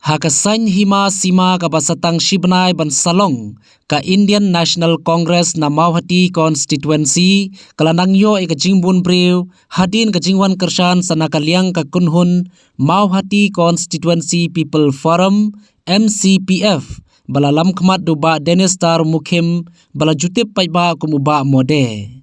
Hakasany hima sima ka basatang Shibnai ban Salong ka Indian National Congress na Mauhati constituency kalanangyo ka jingbun brew hadin ka jingwan kershan sana kaliang ka kunhun Mauhati constituency People Forum MCPF balalam khmat duba Dennis Tar Mukhim bala jutip paiba kumuba mode.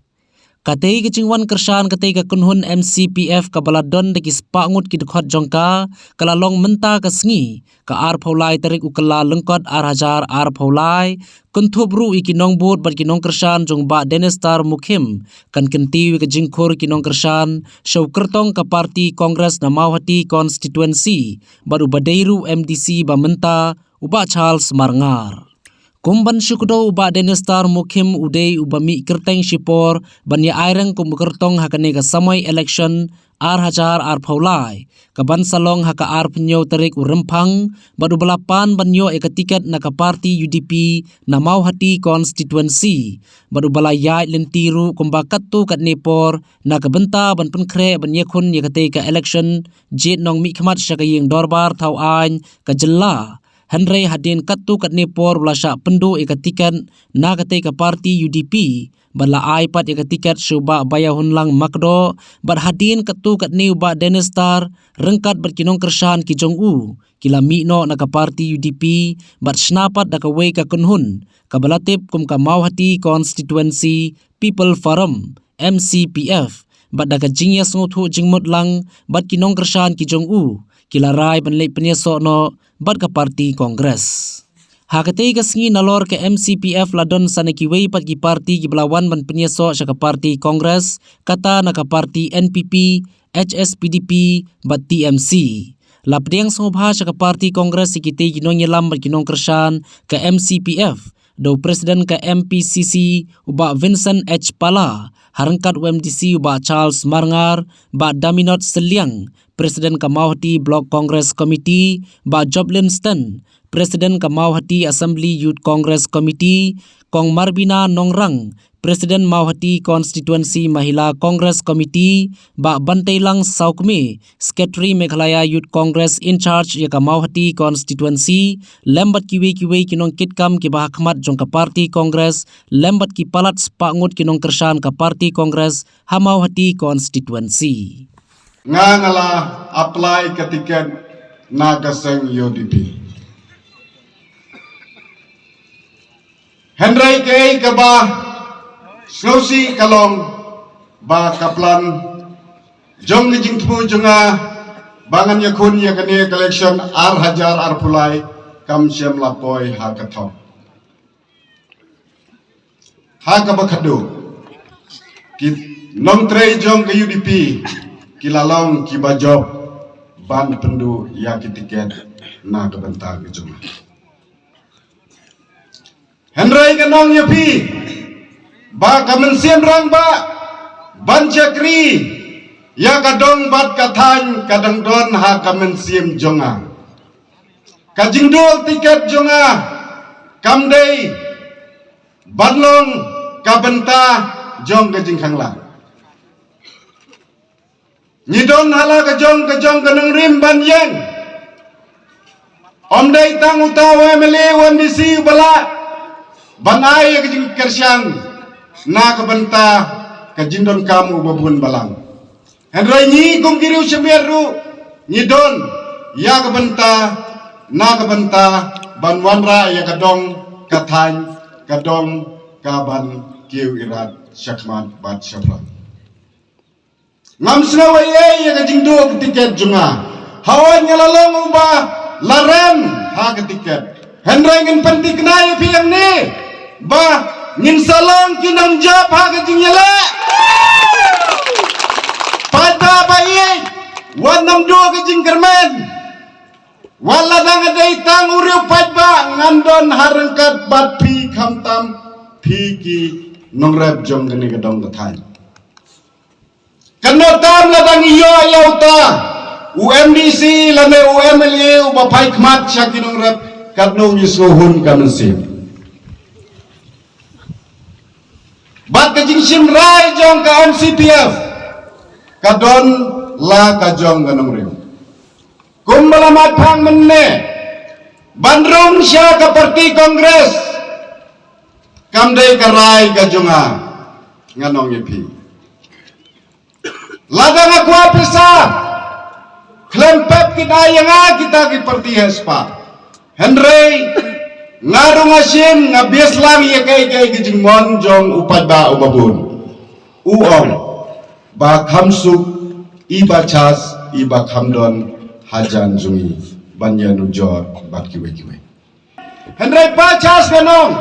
Katei kecingwan kershan katei ka kunhun MCPF ka baladon de kispangut ki dekhot jongka kalalong menta ka sngi ka ar phaulai tarik ukala lengkot ar hajar ar phaulai kuntubru ikinong bot bat kinong kershan jongba Dennis Tar Mukhim kan kenti ka jingkhur kinong kershan show kertong ka parti Kongres na Mauhati constituency baru badeiru MDC ba menta uba Charles Marngar. Kumban syukdo uba Dennis Tar Mukhim udai ubami kerteng shipor banya aireng kumukertong hakane ka samay election ar hajar ar phaulai kaban salong haka ar penyo tarik urempang badu balapan banyo ekatikat na ka parti UDP na Mauhati constituency badu balayai lentiru kumbakat tu kat nepor na kabenta ban penkre ban yakun yakate ka election jet nong mi khmat syakayeng dorbar thau ain ka jella Henry hadin katu kat nepor belasyak pendu ikatikan na kate ka parti UDP bala aipat ikatikat syuba bayahun lang makdo bat hadin katu kat ni uba Dennis Tar rengkat berkinong kershan ki jong u kila mikno na ka parti UDP bat snapat da ka wei ka kunhun ka balatip kum ka Mauhati constituency People Forum MCPF bat da ka jingyas nguthu jingmut lang bat kinong kershan ki jong u kila rai banlei penyeso no bat ka parti Kongres. Hakatei ka sngi nalor ke MCPF ladon sanaki wei pat ki parti ki belawan ban penyeso sya ka parti Kongres kata na ka parti NPP, HSPDP bat TMC. Lapdeng songobha sya ka parti Kongres sikitei kinong nyelam bat kinong kershan ke MCPF do presiden ke MPCC uba Vincent H. Pala harangkat UMDC uba Charles Marngar ba Daminot Seliang Presiden ka Mauhati Block Congress Committee ba Joblin Stan, Presiden ka Mauhati Assembly Youth Congress Committee, Kong Marbina Nongrang, Presiden Mauhati Constituency Mahila Congress Committee, ba Bantailang Saukme, Secretary Meghalaya Youth Congress in charge ya ka Mauhati Constituency, lembat kiwe kinong kitkam ki ba hakmat jong ka Parti Congress, lembat ki palat spangut kinong kershan ka Parti Congress ha Mauhati Constituency. Ngangala apply ke tiket nagaseng UDP. Henry kay kaba snowsi kalong ba kaplan jong ni jingtmu jonga bangan yakun yakani collection ar hajar ar pulai kam syam lapoy ha kathom. Ha kabakadu ki nom trei jong ke UDP kilalong kibajob ban pendu ya kitiket na kebentar kejuma. Henry kenong nyepi ba kamensian rang ba ban cakri ya kadong bat katany kadang don ha kamensiam jonga. Kajingdol tiket jonga kamdei banlong kabenta jong kajing khangla. Nyidon hala kejong keneng rim ban yang omdai tang utawa melewan disi bala banai kejing kersyang na kebenta kejindon kamu babun balang hendrai nyi kum kiriu semeru nyidon ya kebenta na kebenta ban wanra ya kadong katany kadong kaban kiu irat syakmat bat syafran ngam senawai ya kajing do ketiket junga hawan ngalalong uba laren ha ketiket hendrai ngin pentik nai piang ni ba ngin salong kinang jap ha kajing nyala pada bayi wan nam do kajing kermen wala dang adai tang uriu ba ngandon harengkat bat pi khamtam pi ki nongrep jong gani kadong kathai kanotam ladang iyo ayauta UMDC lane UMLA ubapai khmat syakinong rep kadnong yisuhun kamensim bat kajing simrai jong ka MCPF kadon la kajong ganong rim kumbala matang menne Bandrong siya ka parti kongres. Kamday karay gajunga. Nganong ipi. Ladang ako apisa. Klempep kinaya nga kita ki parti hespa. Henry ngarong asin nga bias lang kay gajing monjong upad ba umabun. Uong ba kamsuk iba chas iba kamdon hajan jungi banyan ujor bat kiwe. Henry pa chas ganong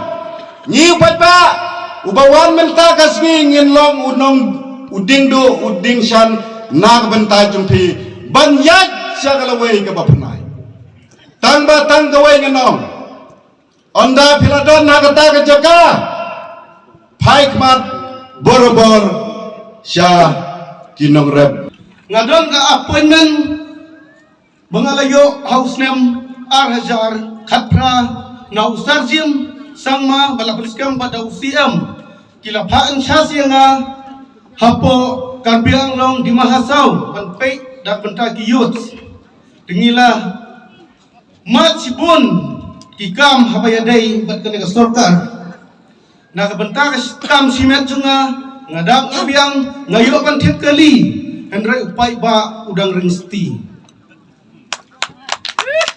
nyi upad ba ubawan menta kasmi nginlong unong uding do uding shan nagbenta jumpi banyad siya kalaway kabapunay. Tang gaway nganong onda piladon nakata kajaka paik mat borobor siya kinong rep. Ngadon ka appointment bangalayo house name Arhajar Khatra na usarjim sangma balapaliskam pada UCM kilapaan siya siya nga hapo karbiang long di mahasaw panpay da pentagi youth dengila mat sibun kikam habayaday bat kanega sorkar nakabenta kam simet junga ngadap ngabiang ngayo pan tiap kali hendrai upai ba udang ringsti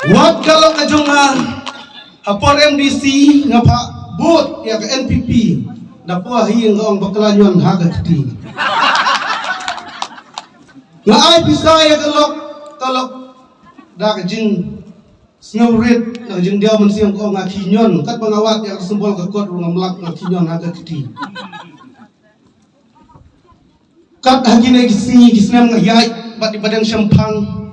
wat kalau kajunga hapor MDC ngapa but ya ke NPP dapua hi ngong bakalanyon haga kiti nga ay bisa ya kalok da kajing snowrit na kajing dia mensiyang ko nga kinyon kat pangawat ya sembol ka kot nga melak nga kinyon haga kiti kat hagina gisnem nga yai bat di badan syampang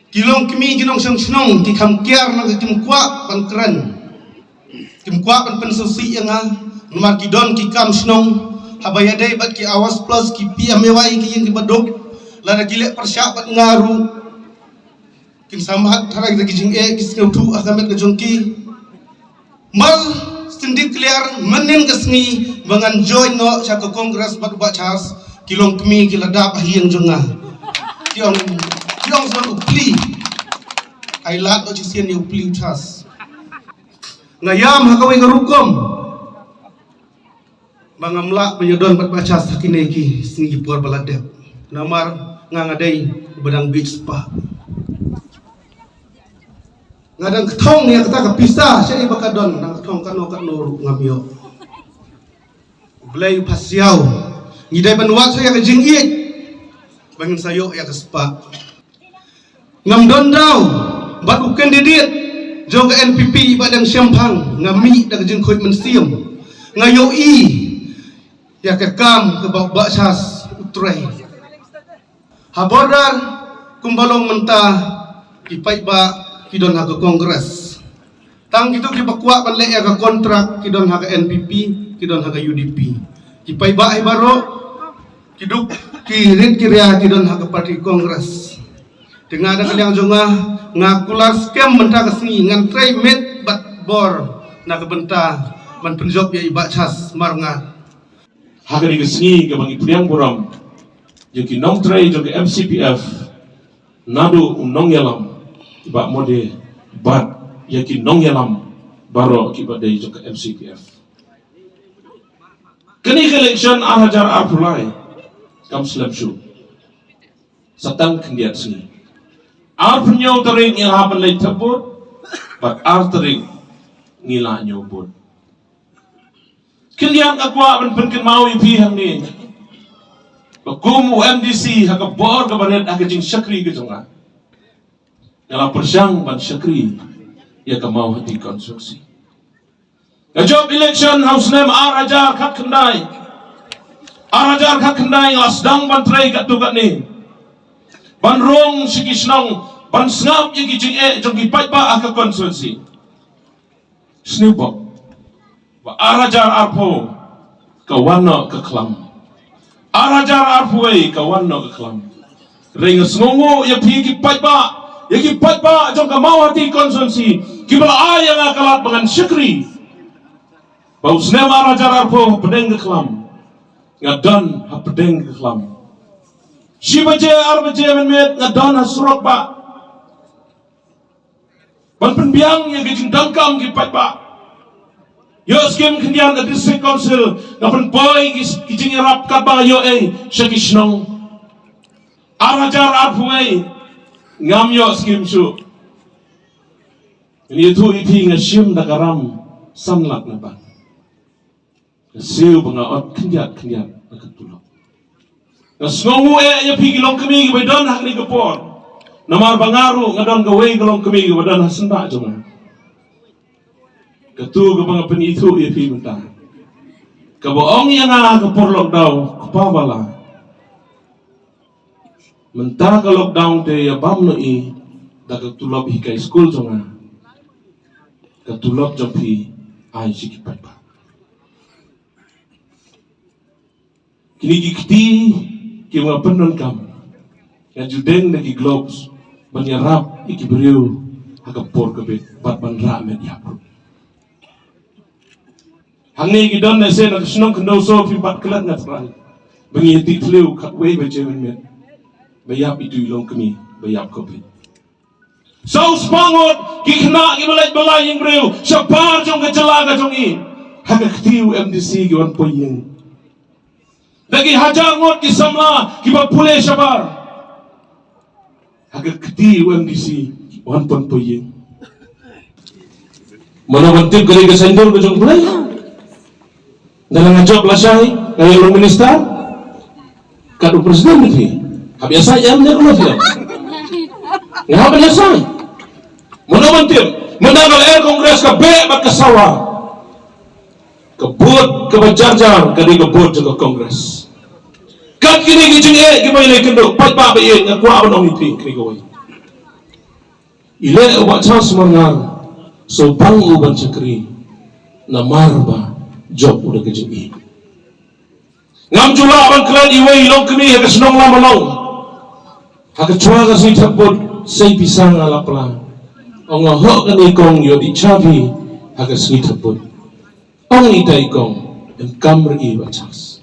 kilong kimi ginong sang snong ki kam kiar na kim kwa pan kran kim kwa pan pensusi yang nomor kidon ki kam snong habayadai bat ki awas plus ki piamewai ki yang dibadok lada gile persyapat ngaru kin samhat harai lagi jing kisneu tu akamet ke jongki mal sindik clear menen kesni bangan join no sa ke kongres bat ba chas kilong kemi kiladap hiang jonga kiong son upli ai lat o jisian ni upli chas ngayam hakawai garukom bangamla penyodon bat ba chas hakineki singi por baladep namar ngangadai bedang beach spa ngadang ketong ya kata kapisa saya bakadon nang ketong kano ngamio belai pasiau ngidai banwat saya ke jingit bangin sayo ya ke spa ngamdon daw bat uken didit jong ke NPP badang syampang ngami dak jing khoi mensiam ngayo i ya ke kam ke bak sas utrai habodar kumbalong mentah ipai ba kidon ha ke kongres tang gitu ki bakwa pan le ka kontrak kidon ha ke NPP kidon ha ke UDP ipai ba ai baro kiduk kirit kiria kidon ha ke parti kongres dengan ada kaliang jonga ngakular scam mentah kesni ngan trai met bat bor na ke benta man penjob ya iba chas marnga ha ke kesni ke bangi priang boram Joki nong tray joki MCPF nadu nong yalam iba mode bat yaki nong yalam baro kiba day joki MCPF kini election Arhajar Arpulai kam slam shu satang kendiat sini Arpunyo tering ngilhaban lay tabut bat tering ngila nyobut kendiat akwa ban penkin mau ipihang ni Kumu MDC haka bor ka banet haka jing syakri ke jonga. Ngala persyang ban syakri ya ka mau hati konstruksi. Job election house name Arhajar Khat Kendai. Arhajar Khat Kendai lasdang ban tray kat tu kat ni. Ban rong sikisnong ban ngap ye ki jing jong ki pai pa haka konstruksi. Snibok. Ba Arhajar Arpo ka wana ka klam. Arhajar Arpuai kawan no kelam. Ring sengongo ya ki pai ba jong ka mau hati konsumsi. Kibala ayang akalat dengan syakri. Bau snem Arhajar Arpo pedeng kelam. Ngadan ha pedeng kelam. Shibaje arbaje men met ngadan ha surok ba. ban penbiang yang gejing dangkam ki patba yo skim kendian the district council ngapan boy gijing rap kaba yo shakishnong arajar arpuai ngam yo skim su ini tu ipi ngashim dakaram sanlak na ba siu bangaot kendiat nakatulog ngasngongu ya pigilong kami gibadon hakni kapor namar bangaru ngadon gawai galong kami gibadon hasanda jonga katu gabang penitu ya pi mentah kaboong yang nga kapor lockdown kapabala mentah ka lockdown te ya bamno i dagatulog hikai school jonga katulog jampi ay sikipat pa kini gikti ki mga penon kam nga judeng na globes banyarap ikibriw hakapor kabit bat banra med yapro hangi gidon na sen nakasnong kendo so pimpat kelat nga trai bangiti flew katway ba jemen met bayap itu ilong kami bayap kabit so spangot kikna gibalay yung brew sa par jong kajalaga jong i hakaktiw MDC giwan po yung lagi hajar ngot kisamla kibapule sabar agak keti UMDC wan pon poyeng mana wantip kali kesendur ke jong bulai dalam ngajak lasai ngayong minister kadu presiden ni habiasa jam dia kulo dia ngapa dia sai mana wantip menanggal kongres ka be bakasawa kebut kebajar-jar kadi kebut ke kongres kat kini gijing gimana ile kendo pat pa ba ye ngakwa abon ong iping kini gawai ile wa chance mangar so bang uban chakri na marba job udah gijing i ngam jula aban klan iwe ilong kami ha kasnong lama long ha kachwa ka si tapot say pisang ala pala ong ho kani kong yo di chabi ha kasni tapot ong itai kong em kamri wa chance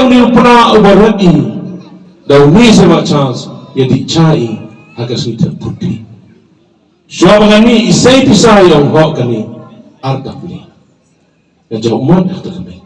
uni upna ubarat i daw ni sa chance yadi chai hagas ni terputi so bangani isay pisayong ho kani ardap ni ya jomon ta kami